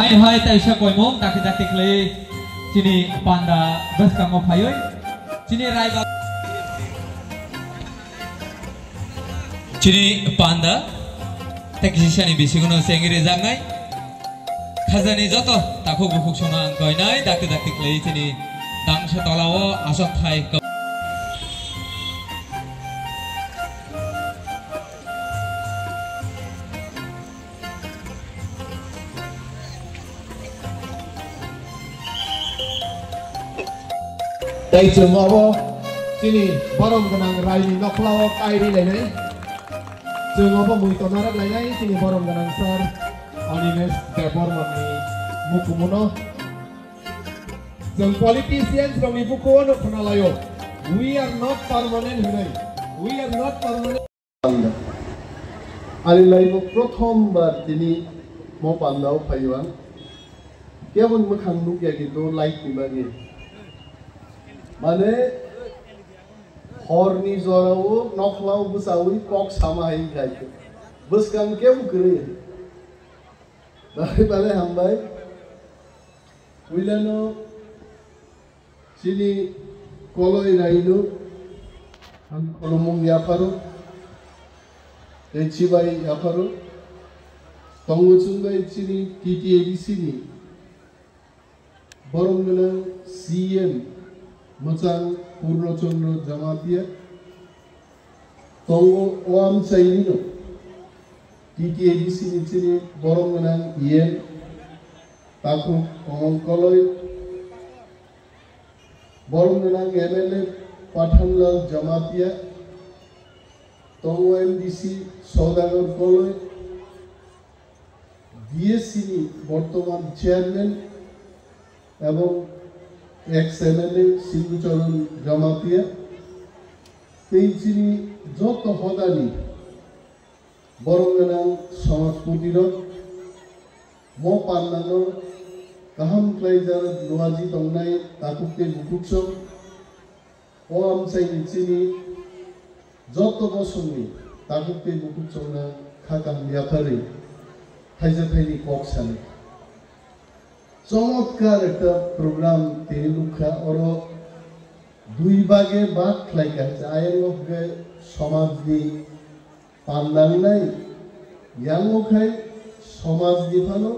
Hai hai tai sha koi mong tak tak le sini panda bas kang phayoi sini rai ba sini panda tak sisani bisigono sengire jangai khajani joto takho bukuk sona angkoi nai tak le sini dangsa tolao asok thai Đây trường ngõ sini barom ganang raini noklao kairi lenai trường ngõ mui tonarat lenai sini barom ganang sar anines debor mani mukumuno jeng politicians from ibukuno kenalayo we are not permanent hunai we are not permanent ali laibo prothom bar tini mo pandao phaiwan kebon mukhang nukya gitu like tibagi माने हरनी जराव नखलाव बुसावी कक सामा है गाइको बस काम के बुकरे बारे बारे हम भाई विलानो सिनी कोलोई राइनो हम कोलोमुंग यापारो एची भाई यापारो तंगुचुंग भाई सिनी TTADC नि बरमगना CM Macam Purnachandra Jamatia Tongo Oam Sainino TTADC ni Boronganang Yen Taku Omong Koloi Boronganang MLA Pathanlal Jamatia Tongo MDC Saudagar Koloi DSC ni Bortoman Chairman এবং ex-MLA Sindhucharan Jamatia Teichini Joto Hodani Boronganang Samaj Putirot Mo Pandano Kaham Klaijar Noaji Tongnai Takukte Bukuksam Oam Sainichini Joto Bosoni Takukte Bukuksam Khakam Yapari Thaija Thaini Koksani চমৎকার একটা programme তিনি লুখা और দুই ভাগে ভাগ খাইকা আয়ের সমাজ দি পান্দাংনাই ইয়াং খাই সমাজ দি ফানো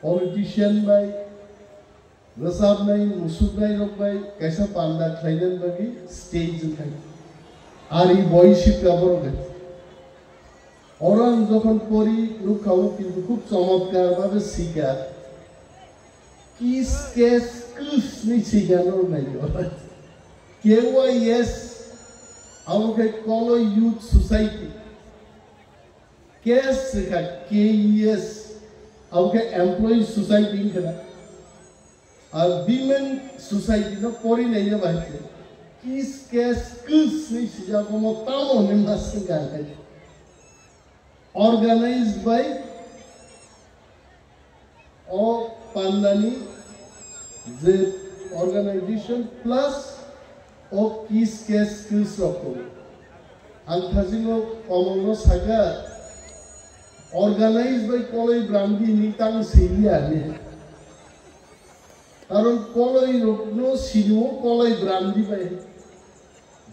পলিটিশিয়ান বাই রসাব নাই মুসুক নাই রক বাই কাইসা পান্ডা খাইলেন বাকি স্টেজ খাই আর এই বয়সিকটা বড় গাই ওরান যখন পড়ি লুখাও কিন্তু খুব চমৎকার ভাবে শিকার Kiskes kusni sigano nayo. KYS our Kolo Youth Society. KS KES our Employee Society kada. Our Women Society no pori nayo bahte. Kiskes kusni sigano mo tamo nimasingan. Organized by or Pandani the organization plus of Kiss Case Skills Roko. Anthazino Omono Saga organized by Koloi Brandi Nitang Silia. Karon Koloi Rokno Sino Koloi Brandi by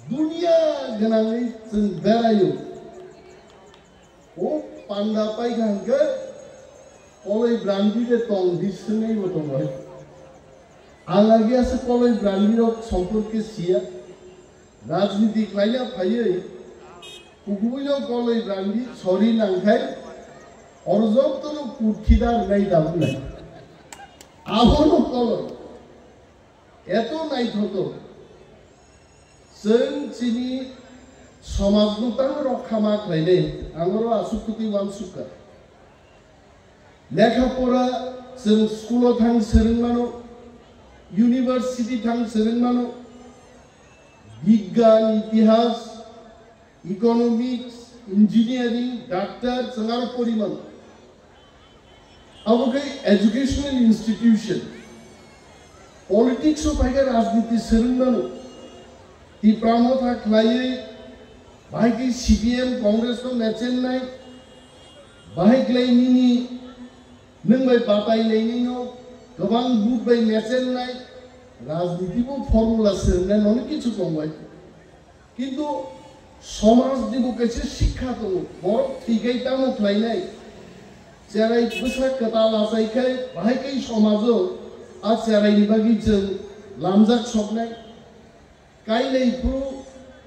Dunia Ganani Berayo. Oh, Panda Pai Ganga. Koloi Brandi de tong disney botong boy. Alagi ase koloi Brandi rok সম্পর্কে siya. Rajniti klaina phayai. Kuguyo koloi Brandi sorry nangkai. Orzok tono kutkidar nai dabulai. Ahono koloi. Eto nai thoto. Sen chini সমাজনতাং রক্ষামা klaine. Angoro asukuti wansuka. লেখাপড়া जों स्कुलाव थां सोलोंमानो university थां सोलोंमानो बिगियान इतिहास economics engineering doctor संगार परिमाण अब के एजुकेशनल इंस्टीट्यूशन पॉलिटिक्स ऑफ आगे राजनीति सोलोंमानो ती प्रामो था क्लाये भाई की CPM कांग्रेस तो मैचेन नहीं भाई क्लाइनी नों बाय बादायनायनि न' गोबां बुट बाय मेचेन्नाय राजनीतिबो फर्मुला सोलोंनाय न'नि किछु दंबाय किन्तु समाजनिबो कायसे शिक्षा दङ बर' थैखाय दामुख्लायनाय जेरै गोसा खोथा लाजायखाय बाहायखाय समाजाव आ जेरायनि बागै जों लामजाक सबनाय कायनायफोर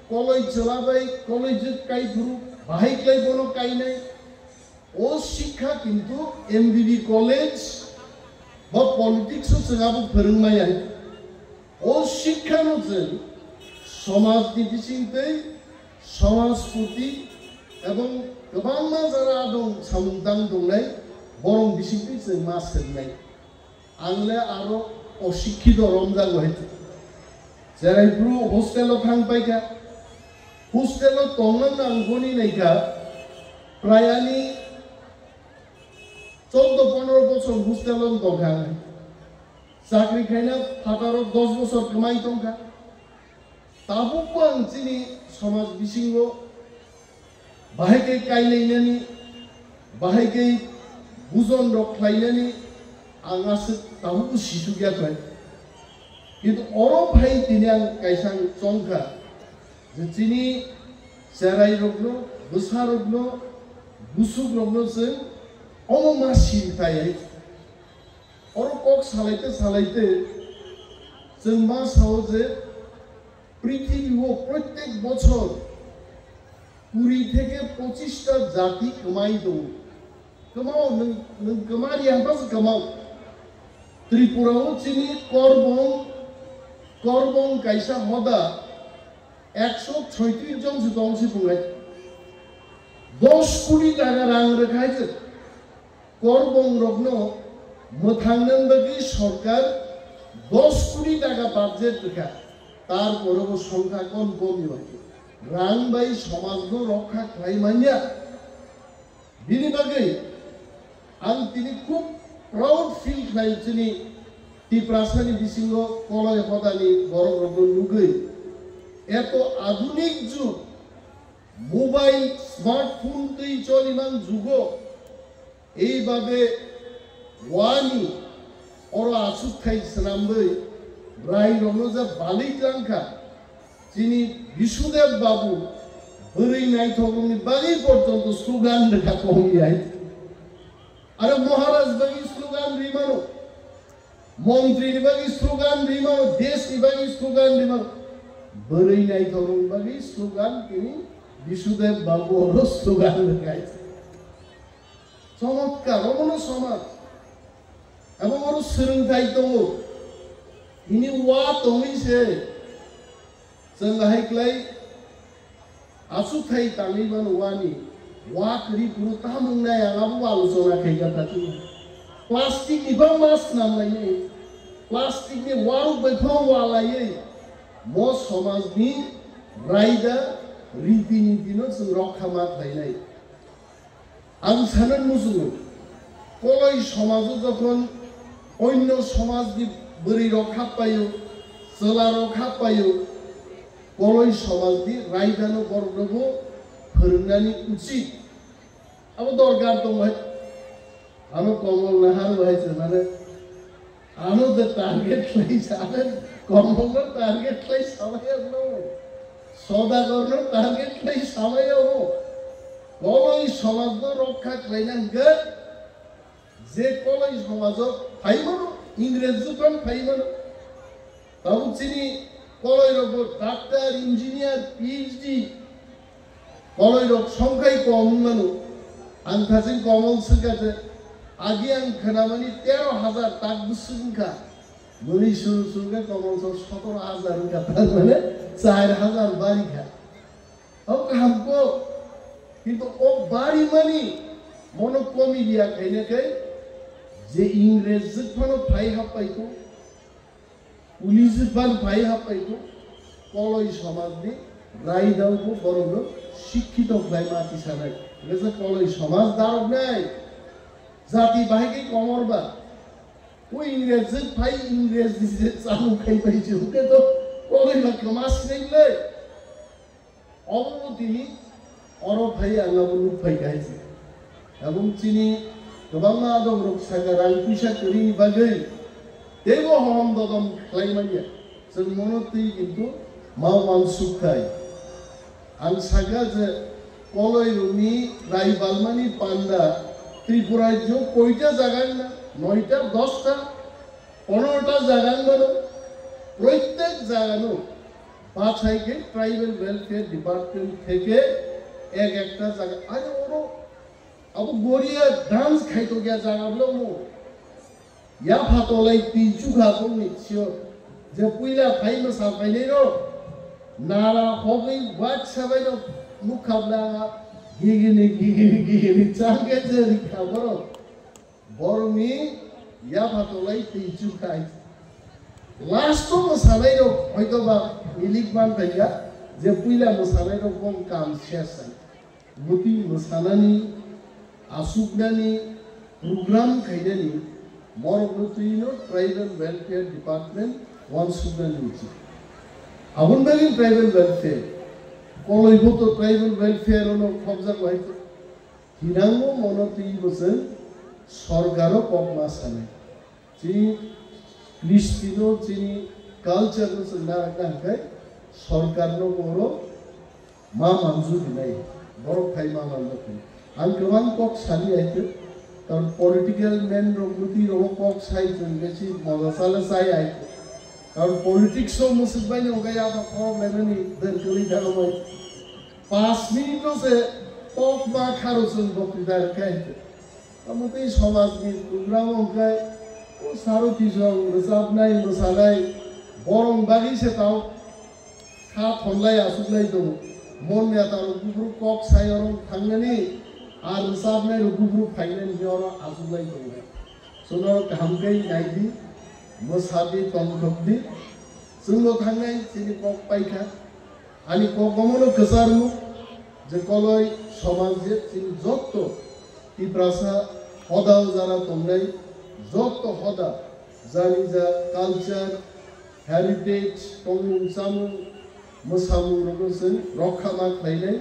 कलेज चलाबाय कलेज कायफोर बाहायख्लाय बनो कायनाय ओ शिक्षा किन्तु एमबिबि कलेज बा पलिटिक्स जोंहाबो फोरोंनाय ओ शिक्षानो जों समाजनि बिथिंयै समाज प्रति एवं गोबां मा जारा दं सामुदां दंनाय बरं बिथिंयै जों मा सोलोंनाय आंले आरो अशिक्षित रमजान हयतो जेरायफोर हस्टेलाव थांबायखा हस्टेलाव दंनो नांगौनि नायखा प्रायानि 14-15 বছর हस्टेलाव दंखा चाकरी खायना फादाराव 10 বছর कमाई दंखा ताबुबो आं दिनै समाज बिथिङाव बाहायखै कायलायनानै बाहायखै बुजन रख्लायनानै आंहासो ताबुबो सिसु गैयाखै किन्तु अरब भाई दिनै आं कायसां चंखा जे दिनै जेराय रग्नो बोसा रग्नो गुसुक रग्नो जों अमा सिन्तायै अरब कक सालायते जों मा सावो जे পৃথিবীও প্রত্যেক বছর 20 থেকে 25টা জাতি কমাই দো কমাও নং কমারি আবাস কমাও ত্রিপুরাও চিনি করবং কাইসা হদা 136 জন সুদংশী পুঙ্গাই 10 কোটি টাকা রাং রেখাইছে করবং রগ্ন মথাংনং বাকি সরকার 10 কোটি টাকা বাজেট রেখা তারপরেও সংখ্যা কমই হয় রাং বাই সমাজনো রক্ষা খাইমানিয়া বিনি বাগে আং তিনি খুব প্রাউড ফিল খাইছিনি টিপ্রাসানি বিসিঙ্গ কলয় হদানি বড় রগ্ন নুগৈ এত আধুনিক যুগ মোবাইল স্মার্টফোন তৈ চলিমান যুগ এইভাবে ওয়ানি অর আছুক খাই সানামবৈ রাই রমজা বালিক রাঙ্কা যিনি বিশুদেব বাবু বরই নাই থগনি বাগি পর্যন্ত স্লোগান লেখা কমিয়াই আর মহারাজ বাগি স্লোগান রিমানো মন্ত্রী বাগি স্লোগান রিমানো দেশ বাগি স্লোগান রিমানো বরই নাই থগনি বাগি স্লোগান তিনি বিশুদেব বাবু ওর স্লোগান লেখাইছে চমৎকার অমন সমাজ এবং ওর সোलोंथाइ दङ ini wa tongi se जों हायक्लाय आसु थाइ तांनि मन वानि वा करि पुरु तामुंनाय आंगाबो आलोचना खायगाथाथि प्लास्टिक नि बा मास नामलाय प्लास्टिक नि वारु बैफाव वालायै म समाजनि रायदा रीतिनीतिनो जों रक्षा माथायनाय आं सानो मुजुङो कलय समाजो जखन अन्य समाजनि बोरै रक्षा पायो चला रक्षा पायो कलय समाजनि रायदानो बरनोबो फोरोंनानै उचित अब दरकार दंबाय आनो कमल नाहार बायसे माने आनो द टार्गेट लै साने कमल टार्गेट लै सामाया न सदागरनो टार्गेट लै सामाया हो कलय समाजनो रक्षा खालायनांगोन जे कलय समाजो फाइमोनो इंग्रेजोफोर फाइमोनो ताबो चिनि कलय रग डाक्टर इंजिनियर पीएचडी कलय रग संख्याय कम मानो आंखाजों कमल सोगाजे आगे आं खोनामानि 13,000 ताक बुसुंखा मुनि सुरुगा कमल 17,000 का माने 4,000 बारिखा अब हमको किंतु ओ बारी मानी मनो कमी दिया कहने के जे इंग्रेज फनो फाइ हापाइको पुलिस फन फाइ हापाइको कलय समाजनि रायदावको बरनो शिक्षित फ्लाइ माथि सानाय लेजा कलय समाज दारब नाय जाति बाहेकै कमरबा ओ इंग्रेज फाइ इंग्रेज दिसे चालु खाइ पाइछु के तो कलय ला कमास नैले अबो तिनी अरब फाइ आंगाबो नुफाइ गाइছে এবং চিনি गोबां आदब रक सागा रां फैसा करिनि बागै देबो हम ददम खालामनाया जों मनोति किन्तु मावमान सुखाय आं सागा जे कलयनि रायबालमानि पान्डा त्रिपुराज्य कयटा जागान ना 9টা 10টা 15টা জাগান বড় প্রত্যেক জায়গানো বাছাইকে ট্রাইবাল ওয়েলফেয়ার ডিপার্টমেন্ট থেকে একটা জায়গা আরে ওরো अब गोरिया डांस खाइतो गया जागाब्लो मो या फातोलाई तिजु खातो मिथियो जे पुइला फाइनो साफाइनै रो नारा हबै वाट साबाइनो मुखाब्ला गिगिनि चांगे जे रिखाबरो बरमी या फातोलाई तिजु खाइ लास्टो मोसानाय रो हयतोबा इलिक मान फैया जे पुइला मोसानाय रो कम काम शेष गुति मोसानानि आसुकनानि प्रोग्राम खायनानि बर'बोथुइनो ट्राइबल वेलफेयर डिपार्टमेंट वन सुगनानि उचि आबुनबागि ट्राइबल वेलफेयर कलयबोतो ट्राइबल वेलफेयर नो खबजा लाइतो हिरांगो मनोति बोसोन सरकारो पकमा साने जि क्रिस्टिनो जिनि कालचार नो सना गांखाय सरकारनो बरो मा मानजु दिनाय बर' फाइ मा मानजु आं गोबां कक सानि आइतो कारण पलिटिकल मेन रंगुति रंग कक साइ जों बेसि मजासाले साइ आइतो कारण पलिटिक्स ओ मुसुबाइनि अगाया बा प्रब्लेमनि दोरगोलै थागोमोन 5 मिनिट से कक मा खारो जों बक्तृता खाइतो आमते समाजनि प्रोग्राम अंगाय ओ सारथि जों रोजाबनाय मोसानाय बरं बागि सेताव खा थनलाय आसुगलाय दं मन नेतार गुबुर कक सायरं थांनानै आर रोजाबनाय गुबुर फाइनान हियाव आसुगलाय दं सोनो कामकै नायदि मोसादि तंखबदि जोंनो थांनाय जिनि कक पाइखा आनि ककमनो गोसारमु जे कलय समाजे जिनि जत्त तिब्रासा हदाव जारा तंनाय जत्त हदा जानि जा कालचार हेरिटेज तंमुं सामुं मोसामुं रगोसों रक्षामा खालायनाय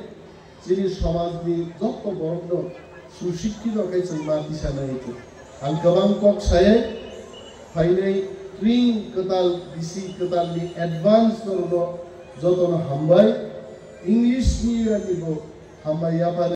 जिनि समाजनि जत्त बर'नो सुशिक्षित खायसों माति सानायखौ आं गोबां कक सायै फाइनाय ट्रिं कताल बिसि कतालनि एडभान्स नरनो जतन हामबाय इंलिश नि रानिबो हामबाय याफा